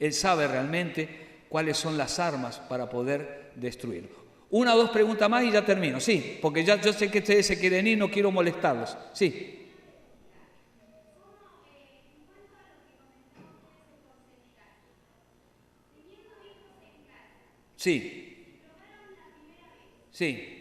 Él sabe realmente cuáles son las armas para poder destruirlo. Una o dos preguntas más y ya termino. Sí, porque ya yo sé que ustedes se quieren ir, no quiero molestarlos. Sí. Sí. Sí.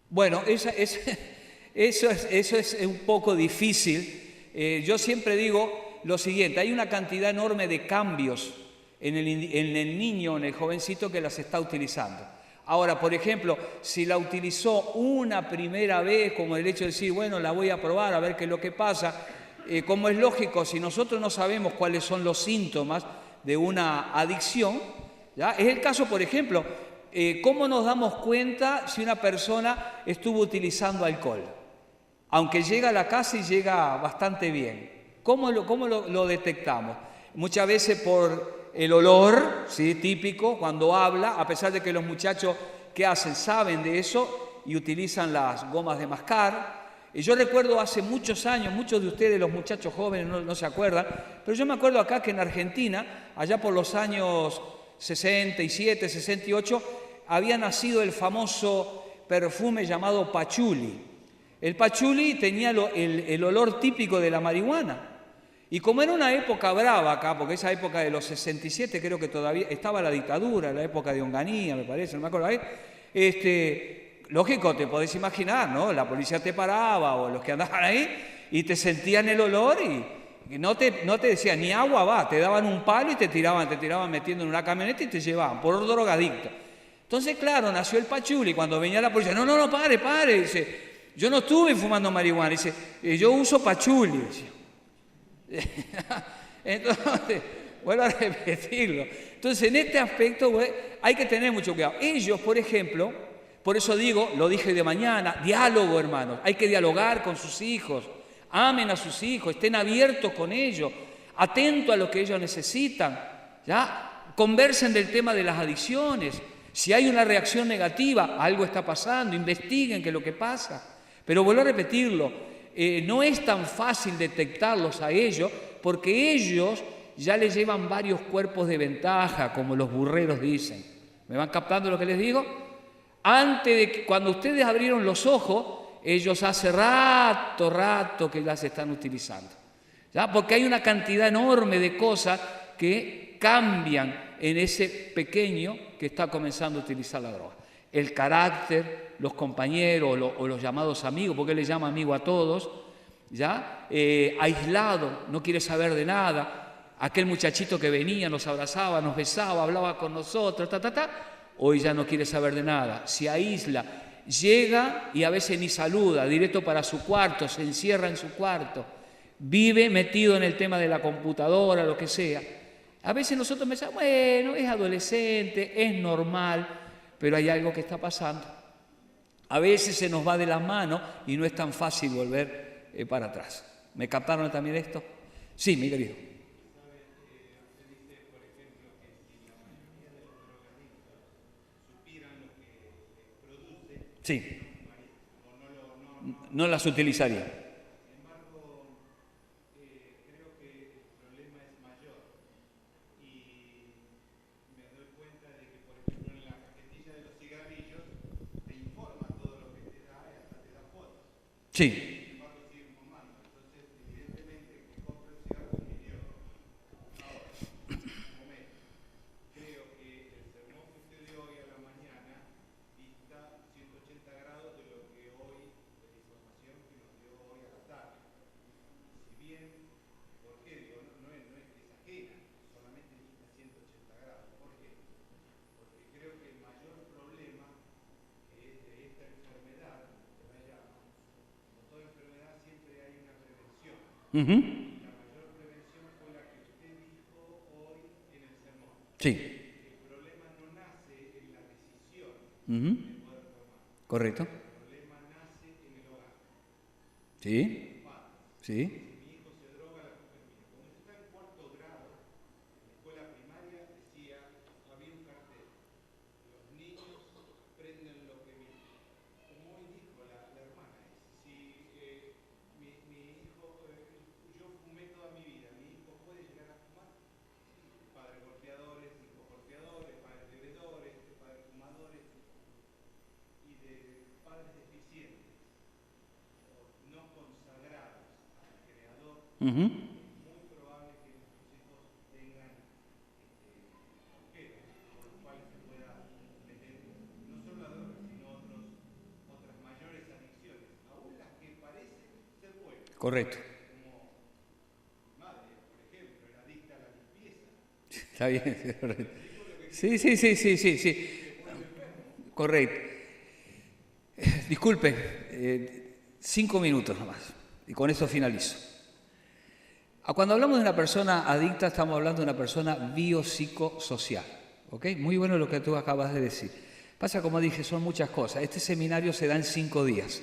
Bueno, eso es un poco difícil. Yo siempre digo lo siguiente, hay una cantidad enorme de cambios en el niño, en el jovencito que las está utilizando. Ahora, por ejemplo, si la utilizó una primera vez, como el hecho de decir, bueno, la voy a probar a ver qué es lo que pasa, como es lógico, si nosotros no sabemos cuáles son los síntomas de una adicción, ¿ya? Es el caso, por ejemplo, ¿cómo nos damos cuenta si una persona estuvo utilizando alcohol? Aunque llega a la casa y llega bastante bien. ¿Cómo lo detectamos? Muchas veces por el olor, ¿sí? Típico, cuando habla, a pesar de que los muchachos que hacen saben de eso y utilizan las gomas de mascar. Yo recuerdo hace muchos años, muchos de ustedes, los muchachos jóvenes, no se acuerdan, pero yo me acuerdo acá que en Argentina, allá por los años 67, 68, había nacido el famoso perfume llamado pachuli. El pachuli tenía el olor típico de la marihuana. Y como era una época brava acá, porque esa época de los 67 creo que todavía estaba la dictadura, la época de Onganía, me parece, no me acuerdo, lógico, te podés imaginar, ¿no? La policía te paraba o los que andaban ahí y te sentían el olor y no te decían ni agua va, te daban un palo y te tiraban metiendo en una camioneta y te llevaban por drogadicto. Entonces, claro, nació el pachuli. Cuando venía la policía, no, pare, dice, yo no estuve fumando marihuana, dice, yo uso pachuli. Entonces, vuelvo a repetirlo. Entonces, en este aspecto hay que tener mucho cuidado. Ellos, por ejemplo, por eso digo, lo dije de mañana, diálogo, hermanos. Hay que dialogar con sus hijos, amen a sus hijos, estén abiertos con ellos, atentos a lo que ellos necesitan, ¿ya? Conversen del tema de las adicciones. Si hay una reacción negativa, algo está pasando, investiguen qué es lo que pasa. Pero vuelvo a repetirlo, no es tan fácil detectarlos a ellos porque ellos ya les llevan varios cuerpos de ventaja, como los burreros dicen. ¿Me van captando lo que les digo? Antes de que, cuando ustedes abrieron los ojos, ellos hace rato que las están utilizando. ¿Ya? Porque hay una cantidad enorme de cosas que cambian en ese pequeño que está comenzando a utilizar la droga. El carácter, los compañeros o los llamados amigos, porque él le llama amigo a todos, ¿ya? Aislado, no quiere saber de nada. Aquel muchachito que venía, nos abrazaba, nos besaba, hablaba con nosotros, hoy ya no quiere saber de nada, se aísla, llega y a veces ni saluda, directo para su cuarto, se encierra en su cuarto. vive metido en el tema de la computadora, lo que sea. A veces nosotros pensamos, bueno, es adolescente, es normal, pero hay algo que está pasando. A veces se nos va de las manos y no es tan fácil volver para atrás. ¿Me captaron también esto? Sí, mi querido. Sí. No las utilizaría. Sí. Sí. Correcto. Sí. Sí. Correcto. Está bien, correcto. Sí. Correcto. Disculpe, 5 minutos nomás, y con eso finalizo. Cuando hablamos de una persona adicta, estamos hablando de una persona biopsicosocial. ¿Ok? Muy bueno lo que tú acabas de decir. Pasa, como dije, son muchas cosas. Este seminario se da en 5 días.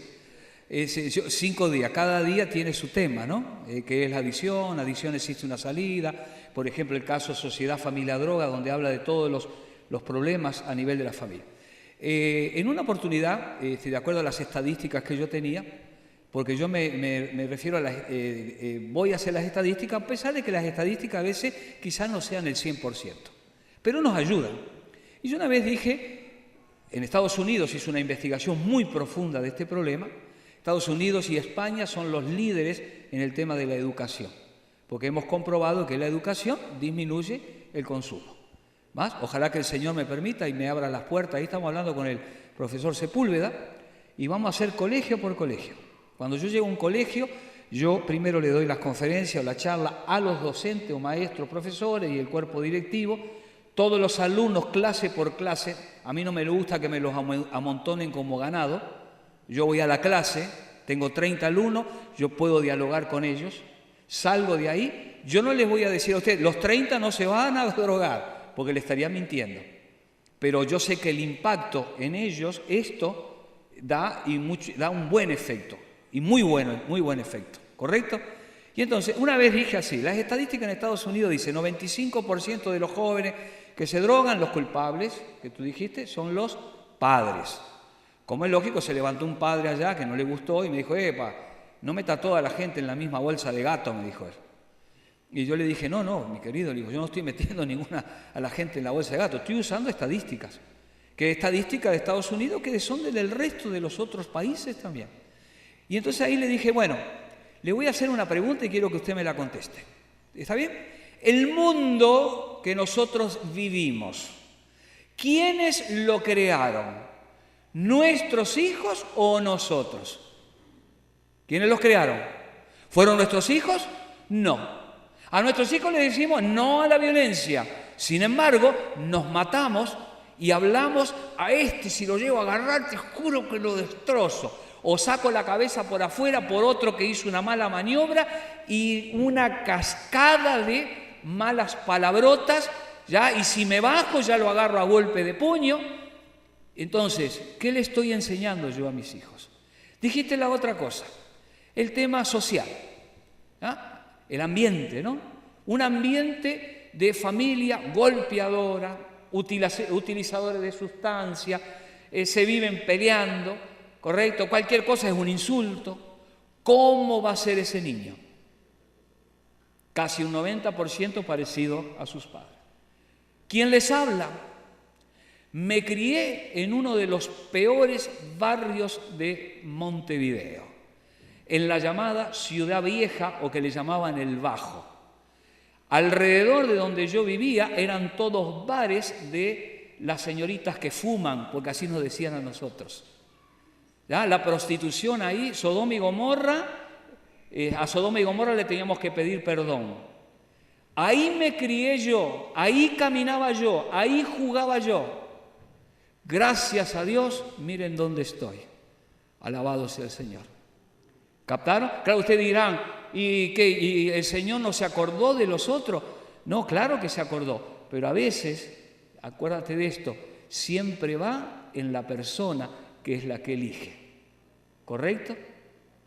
5 días, cada día tiene su tema, ¿no? Que es la adicción existe una salida, por ejemplo el caso Sociedad, Familia, Droga, donde habla de todos los problemas a nivel de la familia. En una oportunidad, de acuerdo a las estadísticas que yo tenía, porque yo me refiero a voy a hacer las estadísticas, a pesar de que las estadísticas a veces quizás no sean el 100%, pero nos ayudan. Y yo una vez dije, en Estados Unidos hizo una investigación muy profunda de este problema. Estados Unidos y España son los líderes en el tema de la educación, porque hemos comprobado que la educación disminuye el consumo. ¿Más? Ojalá que el Señor me permita y me abra las puertas. Ahí estamos hablando con el profesor Sepúlveda y vamos a hacer colegio por colegio. Cuando yo llego a un colegio, yo primero le doy las conferencias o la charla a los docentes o maestros, profesores y el cuerpo directivo, todos los alumnos clase por clase. A mí no me gusta que me los amontonen como ganado. Yo voy a la clase, tengo 30 alumnos, yo puedo dialogar con ellos, salgo de ahí, yo no les voy a decir a ustedes, los 30 no se van a drogar, porque le estaría mintiendo. Pero yo sé que el impacto en ellos, esto da un buen efecto, y muy buen efecto, ¿correcto? Y entonces, una vez dije así, las estadísticas en Estados Unidos dicen 95% de los jóvenes que se drogan, los culpables, que tú dijiste, son los padres. Como es lógico, se levantó un padre allá que no le gustó y me dijo, no meta toda la gente en la misma bolsa de gato, me dijo él. Y yo le dije, no, mi querido, le digo, yo no estoy metiendo a la gente en la bolsa de gato, estoy usando estadísticas. Que estadísticas de Estados Unidos que son del resto de los otros países también. Y entonces ahí le dije, bueno, le voy a hacer una pregunta y quiero que usted me la conteste. ¿Está bien? El mundo que nosotros vivimos, ¿quiénes lo crearon? ¿Nuestros hijos o nosotros? ¿Quiénes los crearon? ¿Fueron nuestros hijos? No. A nuestros hijos les decimos no a la violencia. Sin embargo, nos matamos y hablamos a si lo llevo a agarrar, te juro que lo destrozo. O saco la cabeza por afuera por otro que hizo una mala maniobra y una cascada de malas palabrotas, ¿ya? Y si me bajo ya lo agarro a golpe de puño. Entonces, ¿qué le estoy enseñando yo a mis hijos? Dijiste la otra cosa, el tema social, ¿ya? El ambiente, ¿no? Un ambiente de familia golpeadora, utilizadores de sustancias, se viven peleando, ¿correcto? Cualquier cosa es un insulto. ¿Cómo va a ser ese niño? Casi un 90% parecido a sus padres. ¿Quién les habla? Me crié en uno de los peores barrios de Montevideo, en la llamada Ciudad Vieja, o que le llamaban el Bajo. Alrededor de donde yo vivía eran todos bares de las señoritas que fuman, porque así nos decían a nosotros. ¿Ya? La prostitución ahí, Sodoma y Gomorra, a Sodoma y Gomorra le teníamos que pedir perdón. Ahí me crié yo, ahí caminaba yo, ahí jugaba yo. Gracias a Dios, miren dónde estoy. Alabado sea el Señor. ¿Captaron? Claro, ustedes dirán, ¿y qué? ¿Y el Señor no se acordó de los otros? No, claro que se acordó, pero a veces, acuérdate de esto, siempre va en la persona que es la que elige. ¿Correcto?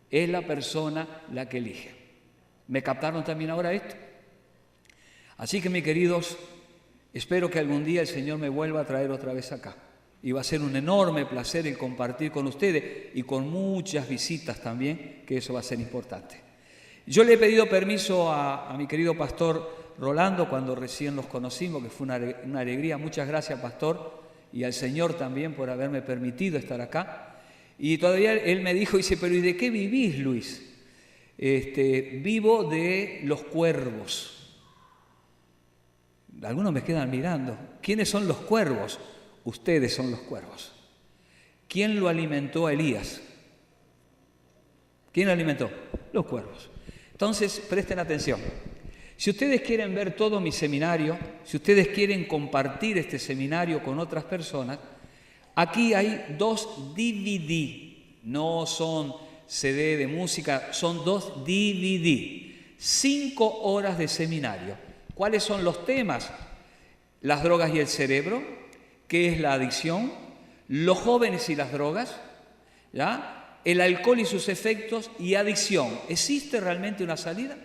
Es la persona la que elige. ¿Me captaron también ahora esto? Así que, mis queridos, espero que algún día el Señor me vuelva a traer otra vez acá. Y va a ser un enorme placer el compartir con ustedes y con muchas visitas también, que eso va a ser importante. Yo le he pedido permiso a mi querido pastor Rolando cuando recién los conocimos, que fue una alegría. Muchas gracias, pastor, y al Señor también por haberme permitido estar acá. Y todavía él me dijo, dice, pero ¿y de qué vivís, Luis? Vivo de los cuervos. Algunos me quedan mirando. ¿Quiénes son los cuervos? Ustedes son los cuervos. ¿Quién lo alimentó a Elías? ¿Quién lo alimentó? Los cuervos. Entonces, presten atención. Si ustedes quieren ver todo mi seminario, si ustedes quieren compartir este seminario con otras personas, aquí hay 2 DVD. No son CD de música, son 2 DVD. 5 horas de seminario. ¿Cuáles son los temas? Las drogas y el cerebro. ¿Qué es la adicción? Los jóvenes y las drogas, ¿ya? El alcohol y sus efectos y adicción. ¿Existe realmente una salida?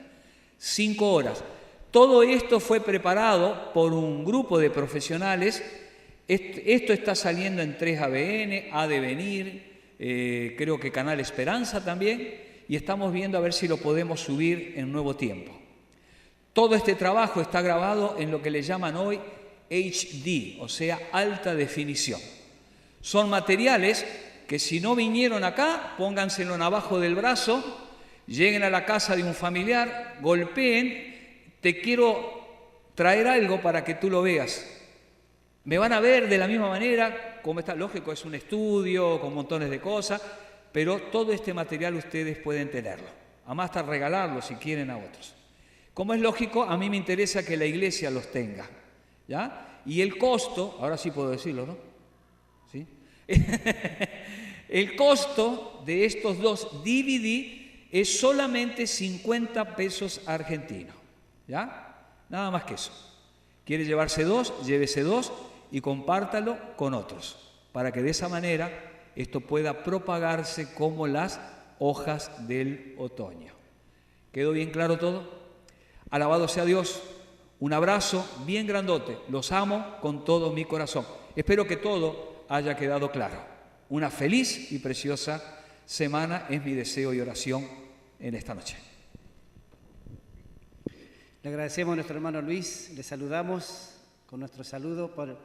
5 horas. Todo esto fue preparado por un grupo de profesionales. Esto está saliendo en 3ABN, A Devenir, creo que Canal Esperanza también, y estamos viendo a ver si lo podemos subir en Nuevo Tiempo. Todo este trabajo está grabado en lo que le llaman hoy HD, o sea, alta definición. Son materiales que si no vinieron acá, pónganselo abajo del brazo, lleguen a la casa de un familiar, golpeen, te quiero traer algo para que tú lo veas. Me van a ver de la misma manera, como está lógico, es un estudio con montones de cosas, pero todo este material ustedes pueden tenerlo. Además, hasta regalarlo si quieren a otros. Como es lógico, a mí me interesa que la iglesia los tenga. ¿Ya? Y el costo, ahora sí puedo decirlo, ¿no? ¿Sí? El costo de estos 2 DVD es solamente 50 pesos argentinos. ¿Ya? Nada más que eso. ¿Quiere llevarse 2? Llévese 2 y compártalo con otros, para que de esa manera esto pueda propagarse como las hojas del otoño. ¿Quedó bien claro todo? Alabado sea Dios. Un abrazo bien grandote, los amo con todo mi corazón. Espero que todo haya quedado claro. Una feliz y preciosa semana es mi deseo y oración en esta noche. Le agradecemos a nuestro hermano Luis, le saludamos con nuestro saludo por